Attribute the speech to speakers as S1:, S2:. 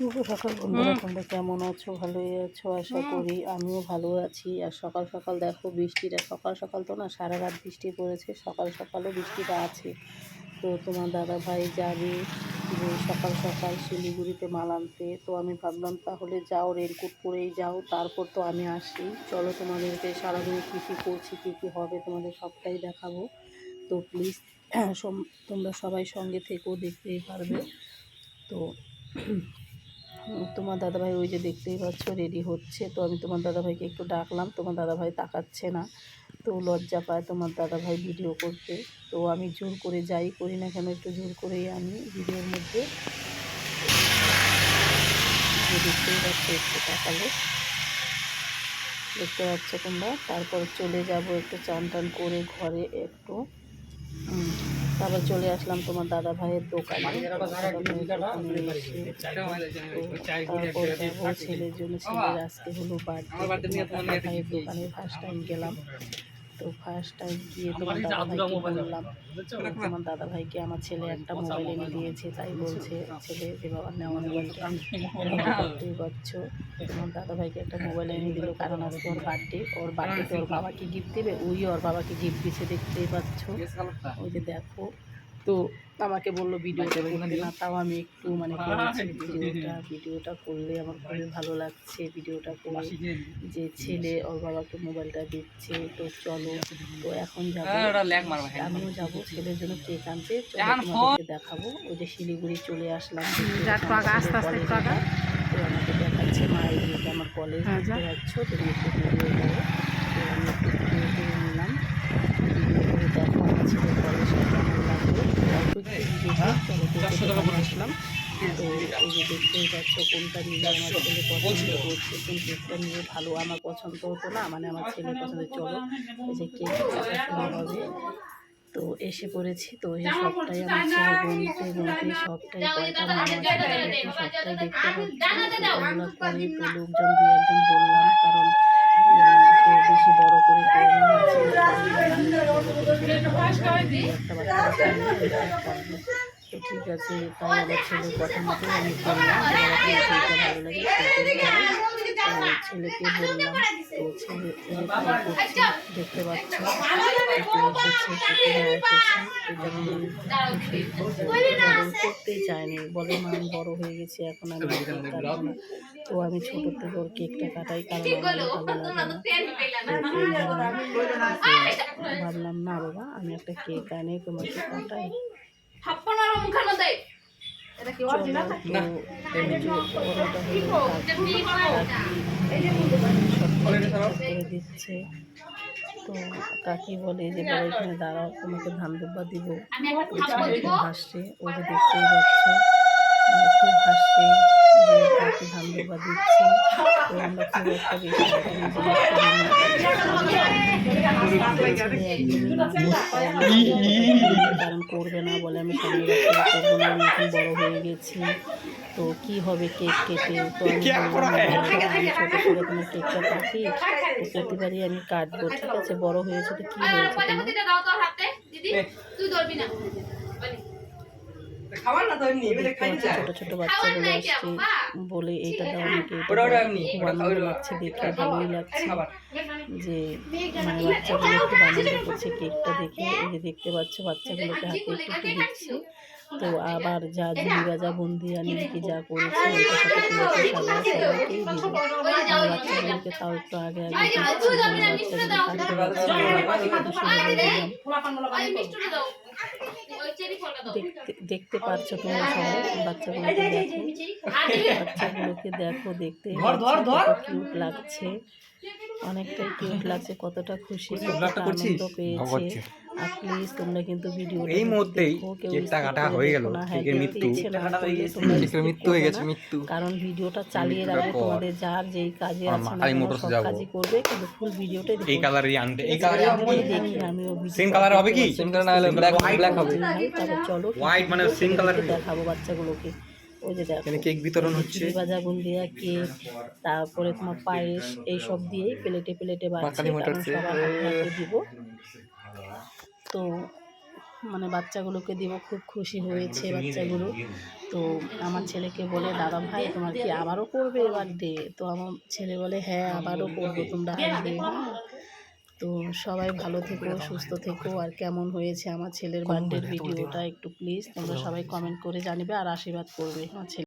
S1: শুভ সকাল বন্ধুরা, তোমরা কেমন আছো? ভালোই আছো আশা করি। আমিও ভালো আছি। আর সকাল সকাল দেখো বৃষ্টিটা, সকাল সকাল তো না, সারা রাত বৃষ্টি পড়েছে, সকাল সকালও বৃষ্টিটা আছে। তো তোমার দাদা ভাই যাবে যে সকাল সকাল শিলিগুড়িতে মাল আনতে। তো আমি ভাবলাম তাহলে যাও, রেনকোট পরেই যাও, তারপর তো আমি আসি। চলো তোমাদেরকে সারাদিনে কী কী করছি, কী কী হবে তোমাদের সবটাই দেখাবো। তো প্লিজ তোমরা সবাই সঙ্গে থেকেও দেখতেই পারবে। তো তোমার দাদাভাই ওই যে দেখতেই পাচ্ছ রেডি হচ্ছে। তো আমি তোমার দাদাভাইকে একটু ডাকলাম, তোমার দাদাভাই তাকাচ্ছে না। তো লজ্জা পায় তোমার দাদাভাই ভিডিও করতে। তো আমি জোর করে যাই করি না কেন, একটু জোর করেই আমি ভিডিওর মধ্যে যে দেখতেই পাচ্ছ, একটু তাকালে দেখতে পাচ্ছ তোমরা। তারপর চলে যাব একটু চান টান করে ঘরে একটু। তারপর চলে আসলাম তোমার দাদা ভাইয়ের দোকানে। তারপর যাবো ছেলের জন্য, ছেলের আজকে হলো বার্থডে। তোমার ভাইয়ের দোকানে ফার্স্ট টাইম গেলাম। তো ফার্স্ট টাইম গিয়ে তোমার দাদা ভাইকে বললাম, তোমার দাদা ভাইকে আমার ছেলে একটা মোবাইল এনে দিয়েছে। তাই বলছে ছেলে যে বাবা নেওয়া মোবাইলটা, দেখতেই পাচ্ছ তোমার দাদা ভাইকে একটা মোবাইল এনে দিল, কারণ আজকে ওর বার্থডেতে ওর বাবাকে গিফট দেবে। ওই ওর বাবাকে গিফট দিচ্ছে, দেখতেই পাচ্ছ ওই যে দেখো। তো আমাকে বললো ভিডিওটা করতে, না তাও আমি একটু করেছি ভিডিওটা করলে আমার খুবই ভালো লাগছে। ভিডিওটা করে যে ছেলে ওর বাবাকে মোবাইলটা দিচ্ছে। তো চলো, তো এখন যাবো, আমিও যাবো ছেলের জন্য কেক আনতে। চলো তোমাদেরকে দেখাবো। ওই যে শিলিগুড়ি চলে আসলাম। তো আমাকে দেখাচ্ছে মা, এই যে আমার কলেজ দেখতে পাচ্ছ, তুমি একটু ভিডিও করো। তো আমি একটু ভিডিও করে নিলাম। ভিডিও করে দেখো আমার ছেলের কলেজটা কেমন লাগলো। অল্প একটু ভিডিও আসলাম। তো এই যে দেখতেই পাচ্ছ কোনটা নিলে আমার ছেলে পছন্দ করছে, কোন কেকটা নিলে ভালো। আমার পছন্দ হতো না, আমার ছেলে পছন্দ। চলো এই যে কেক কাটা শুরু হবে। তো এসে পড়েছি। তো এই সবটাই আমার ছেলে গুনতে সবটাই কয়টা মামা সবটাই দেখতে পাচ্ছি। ওগুলো করে তো লোকজন দু একজন বললাম, কারণ তো বেশি বড় করে করবো না, একটা বাচ্চা কাটবো। তো ঠিক আছে, তাই আমার ছেলের কথা মতো আমি করলাম। ভালো লাগে ছেলেকে বললাম। তো ছেলে তাই করছে, দেখতে পাচ্ছ করতেই চায়নি, বলে মা আমি বড় হয়ে গেছি, এখন আমি কেক কাটবো না। তো আমি ছোট থেকে ওর কেকটা কাটাই, কারণ আমার ভালো লাগে না। ভাবলাম না বাবা, আমি একটা কেক আনি তোমাকে কাটাই। দিচ্ছে। তো কাকি বলে যে বাবা এখানে দাঁড়াও, তোমাকে ধান দুব্বা দিব। হাসছে, ওই যে দেখতেই পাচ্ছ খুব হাসছে যে কাকি ধান দুব্বা দিচ্ছে। তো আমরা খুব একটা বেশি কারণ করবে না বলে, আমি সামনে করবো না, আমি এখন বড় হয়ে গেছি। তো কি হবে কেক কেটে? তো আমি ছোটো করে তোমার কেকটা কাটি, তো প্রতিবারই আমি কাটবো। ঠিক আছে, বড় হয়েছে তো কি হয়েছে ছোট ছোট বাচ্চাগুলো আসছে বলে এইটা দাও আমাকে, খুব আনন্দ লাগছে দেখে, ভালোই লাগছে যে বাচ্চাগুলো খুব আনন্দ করছে কেকটা দেখে। এই যে দেখতে পাচ্ছ বাচ্চাগুলোকে হাতে একটু একটু দিচ্ছে। তো আবার যা ঝুড়ি বাজা বন্দিয়া নিমকি যা করেছে ওইটার সাথে সবাইকেই দিব। বাচ্চাগুলোকে তাও একটু আগে আগে দেখতে পাচ্ছ তোমরা সবাই। বাচ্চাগুলোকে দেখো, দেখতে কিউট লাগছে, অনেকটাই কিউট লাগছে, কতটা খুশি, কতটা আনন্দ পেয়েছে। আর প্লিজ তোমরা কিন্তু ভিডিও
S2: এই মুহূর্তেই কেকটা কাটা হয়ে গেল। কেকের মৃত্যু হয়ে গেছে, মৃত্যু।
S1: কারণ ভিডিওটা চালিয়ে রাখবো, তোমাদের যার যেই কাজে আছে না সব কাজই করবে, কিন্তু ফুল ভিডিওটাই
S2: এই কালারই আনতে, এই কালারই
S1: দেখি আমিও
S2: সেম কালার হবে কি? সেম কালার না হলে ব্ল্যাক হবে।
S1: তারপর চলো
S2: হোয়াইট মানে সেম কালার
S1: দেখাবো বাচ্চাগুলোকে। ওই যে দেখো
S2: কেক বিতরণ হচ্ছে,
S1: ভাজা বুন্দিয়া কেক, তারপরে তোমার পায়েস, এইসব দিয়েই প্লেটে প্লেটে বাচ্চা দিব। তো মানে বাচ্চাগুলোকে দিব, খুব খুশি হয়েছে বাচ্চাগুলো। তো আমার ছেলেকে বলে, দাদা ভাই তোমার কি আবারও করবে বার্থডে? তো আমার ছেলে বলে, হ্যাঁ আবারও করবো, তোমরা আসবে। হ্যাঁ, তো সবাই ভালো থেকো, সুস্থ থেকো। আর কেমন হয়েছে আমার ছেলের বার্থডের ভিডিওটা একটু প্লিজ তোমরা সবাই কমেন্ট করে জানিবে আর আশীর্বাদ করবে আমার ছেলে।